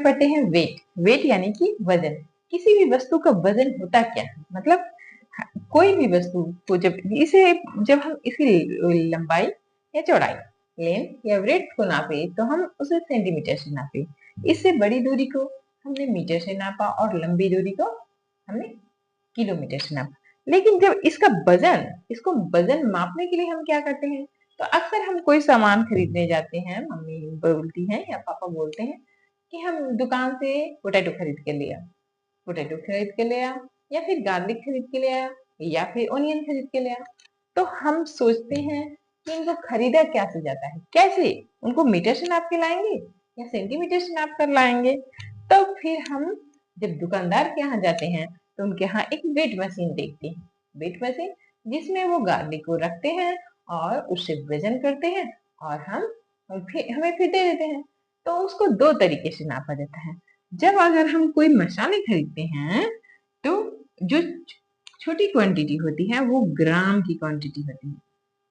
पढ़ते हैं wait. Wait यानी कि वजन। किसी भी वस्तु का वजन होता क्या है, मतलब कोई भी वस्तु को जब हम इसकी लंबाई या चौड़ाई, लेंथ या ब्रेड्थ को नापे तो हम उसे सेंटीमीटर से नापे। इससे बड़ी दूरी को हमने मीटर से नापा और लंबी दूरी को हमने किलोमीटर से नापा। लेकिन जब इसको वजन मापने के लिए हम क्या करते हैं, तो अक्सर हम कोई सामान खरीदने जाते हैं, मम्मी बोलती हैं या पापा बोलते हैं कि हम दुकान से पोटैटो खरीद के ले आया या फिर गार्लिक खरीद के ले आया या फिर ओनियन खरीद के ले आया। तो हम सोचते हैं कि इनको खरीदा कैसे जाता है, कैसे उनको मीटर से नाप के लाएंगे या सेंटीमीटर से नाप कर लाएंगे। तो फिर हम जब दुकानदार के यहाँ जाते हैं तो उनके यहाँ एक वेट मशीन देखते हैं, वेट मशीन जिसमें वो गार्लिक को रखते हैं और उससे वजन करते हैं और हमें फिर दे देते हैं। तो उसको दो तरीके से नापा जाता है। जब अगर हम कोई मसाले खरीदते हैं तो जो छोटी क्वांटिटी होती है वो ग्राम की क्वांटिटी होती है,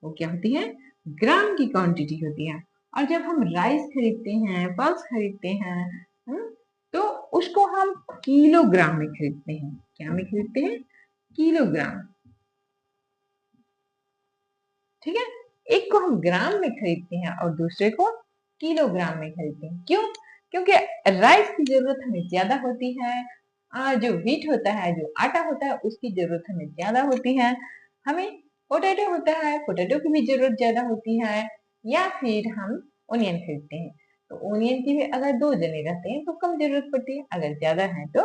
वो क्या होती है, ग्राम की क्वांटिटी होती है। और जब हम राइस खरीदते हैं, पल्स खरीदते हैं, तो उसको हम किलोग्राम में खरीदते हैं। क्या में खरीदते हैं, किलोग्राम। ठीक है, एक को हम ग्राम में खरीदते हैं और दूसरे को किलोग्राम में खरीदते हैं। क्यों? क्योंकि राइस की जरूरत हमें ज्यादा होती है, जो व्हीट होता है, जो आटा होता है, उसकी जरूरत हमें ज्यादा होती है। हमें पोटैटो होता है, पोटैटो की भी जरूरत ज्यादा होती है। या फिर हम ओनियन खरीदते हैं, तो ओनियन की भी अगर 2 जने रहते हैं तो कम जरूरत पड़ती है, अगर ज्यादा है तो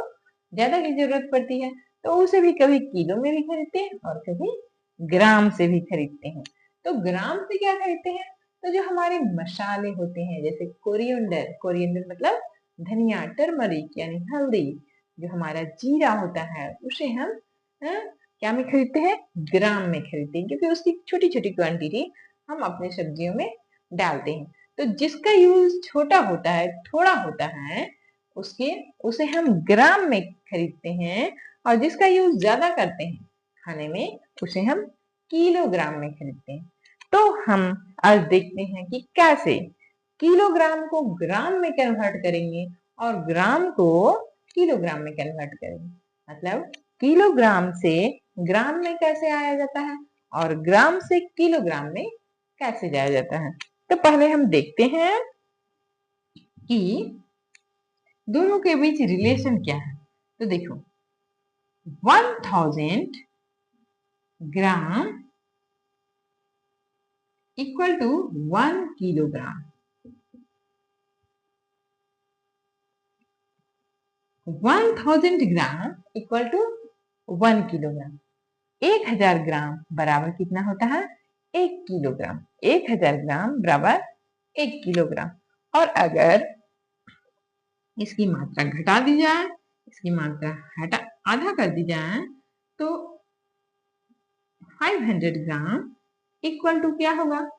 ज्यादा की जरूरत पड़ती है। तो उसे भी कभी किलो में भी खरीदते हैं और कभी ग्राम से भी खरीदते हैं। तो ग्राम से क्या खरीदते हैं, तो जो हमारे मसाले होते हैं जैसे कोरिएंडर, कोरिएंडर मतलब धनिया, टर्मरिक यानी हल्दी, जो हमारा जीरा होता है उसे हम क्या में खरीदते हैं, ग्राम में खरीदते हैं, क्योंकि उसकी छोटी छोटी क्वांटिटी हम अपने सब्जियों में डालते हैं। तो जिसका यूज छोटा होता है, थोड़ा होता है, उसे हम ग्राम में खरीदते हैं, और जिसका यूज ज्यादा करते हैं खाने में उसे हम किलोग्राम में खरीदते हैं। तो हम आज देखते हैं कि कैसे किलोग्राम को ग्राम में कन्वर्ट करेंगे और ग्राम को किलोग्राम में कन्वर्ट करेंगे। मतलब किलोग्राम से ग्राम में कैसे आया जाता है और ग्राम से किलोग्राम में कैसे जाया जाता है। तो पहले हम देखते हैं कि दोनों के बीच रिलेशन क्या है। तो देखो, 1000 gram equal to 1 kilogram. 1000 gram equal to 1 kilogram. 1000 gram बराबर कितना होता है, 1 किलोग्राम। 1000 ग्राम बराबर 1 किलोग्राम। और अगर इसकी मात्रा घटा दी जाए, इसकी मात्रा आधा कर दी जाए, तो 500 ग्राम इक्वल टू क्या होगा,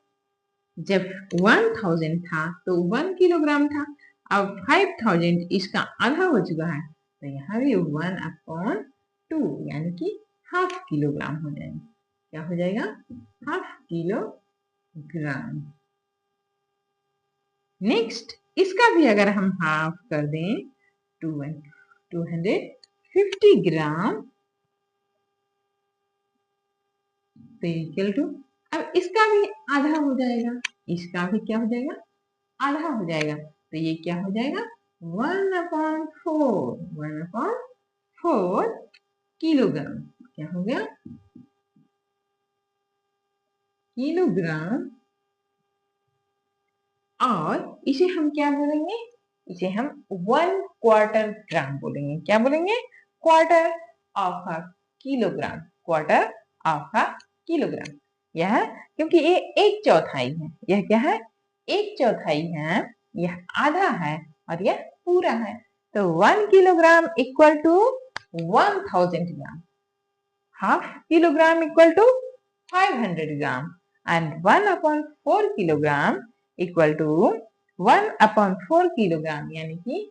जब 1000 था तो 1 किलोग्राम था, अब 5000 इसका आधा हो चुका है, तो यहाँ भी 1/2 यानी कि हाफ किलोग्राम हो जाएगा। क्या हो जाएगा, हाफ किलोग्राम। नेक्स्ट, इसका भी अगर हम हाफ कर दें, 250 ग्राम तो इक्वल टू, अब इसका भी आधा हो जाएगा, इसका भी क्या हो जाएगा, आधा हो जाएगा, तो ये क्या हो जाएगा, 1/4 किलोग्राम। क्या हो गया, किलोग्राम। और इसे हम क्या बोलेंगे, इसे हम 1/4 ग्राम बोलेंगे। क्या बोलेंगे, quarter of a kilogram, quarter of a kilogram. यह क्योंकि ये 1/4 है, यह क्या है, 1/4 है, यह आधा है और यह पूरा है। तो 1 kilogram equal to 1000 gram, half kilogram equal to 500 gram, and 1/4 kilogram equal to 1/4 kilogram, यानी कि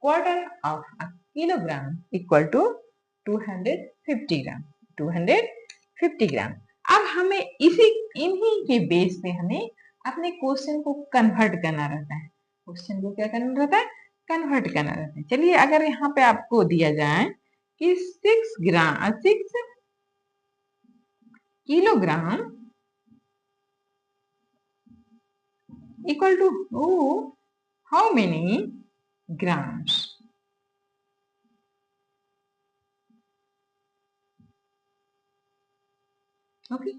quarter of a kilogram equal to 250 gram, 250 gram. अब हमें इन्हीं के बेस पे हमें अपने क्वेश्चन को कन्वर्ट करना रहता है। क्वेश्चन को क्या करना रहता है, कन्वर्ट करना रहता है। चलिए अगर यहाँ पे आपको दिया जाए कि 6 kilogram equal to how many grams. Okay,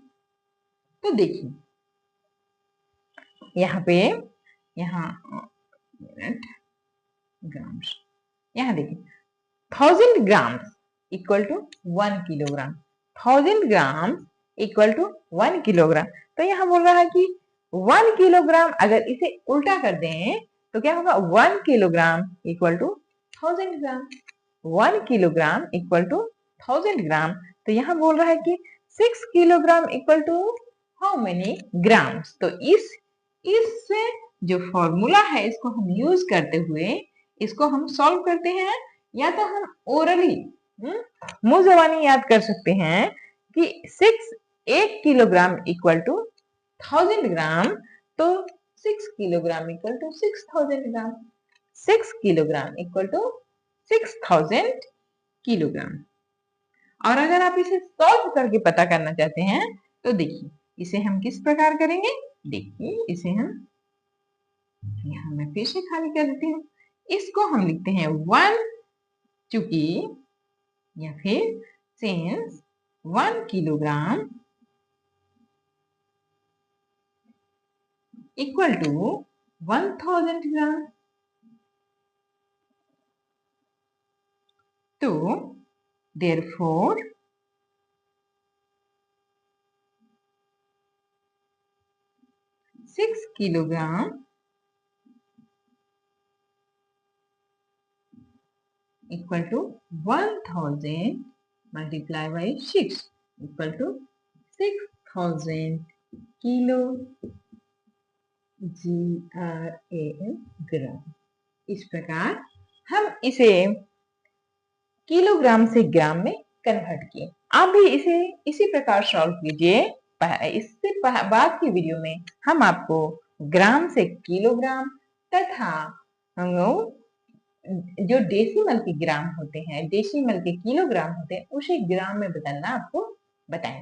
तो देखिए यहाँ पे यहाँ मिनट ग्राम्स, यहाँ देखिए 1000 grams equal to 1 kilogram, 1000 gram equal to 1 kilogram. तो यहाँ बोल रहा है कि 1 किलोग्राम, अगर इसे उल्टा कर दें तो क्या होगा, 1 kilogram equal to 1000 gram, 1 kilogram equal to 1000 gram. तो यहाँ बोल रहा है कि 6 kilogram equal to how many grams. तो इस जो फॉर्मूला है इसको हम यूज करते हुए इसको हम सॉल्व करते हैं, या तो हम ओरली मुंह जबानी याद कर सकते हैं कि 1 किलोग्राम इक्वल टू 1000 ग्राम, तो 6 kilogram equal to 6000 gram, 6 kilogram equal to 6000 kilogram. और अगर आप इसे सॉल्व करके पता करना चाहते हैं तो देखिए इसे हम किस प्रकार करेंगे। देखिए इसे हम यहाँ मैं फिर से खाली कर देती हूँ, इसको हम लिखते हैं 1, चूंकि या फिर since 1 kilogram equal to 1000 gram, तो therefore 6 kilogram equal to 1000 multiply by 6 equal to 6000 kilo gram. इस प्रकार हम इसे किलोग्राम से ग्राम में कन्वर्ट किए। आप भी इसे इसी प्रकार सॉल्व कीजिए। इससे बाद की वीडियो में हम आपको ग्राम से किलोग्राम तथा जो डेसिमल के ग्राम होते हैं, डेसिमल के किलोग्राम होते हैं, उसे ग्राम में बदलना आपको बताएंगे।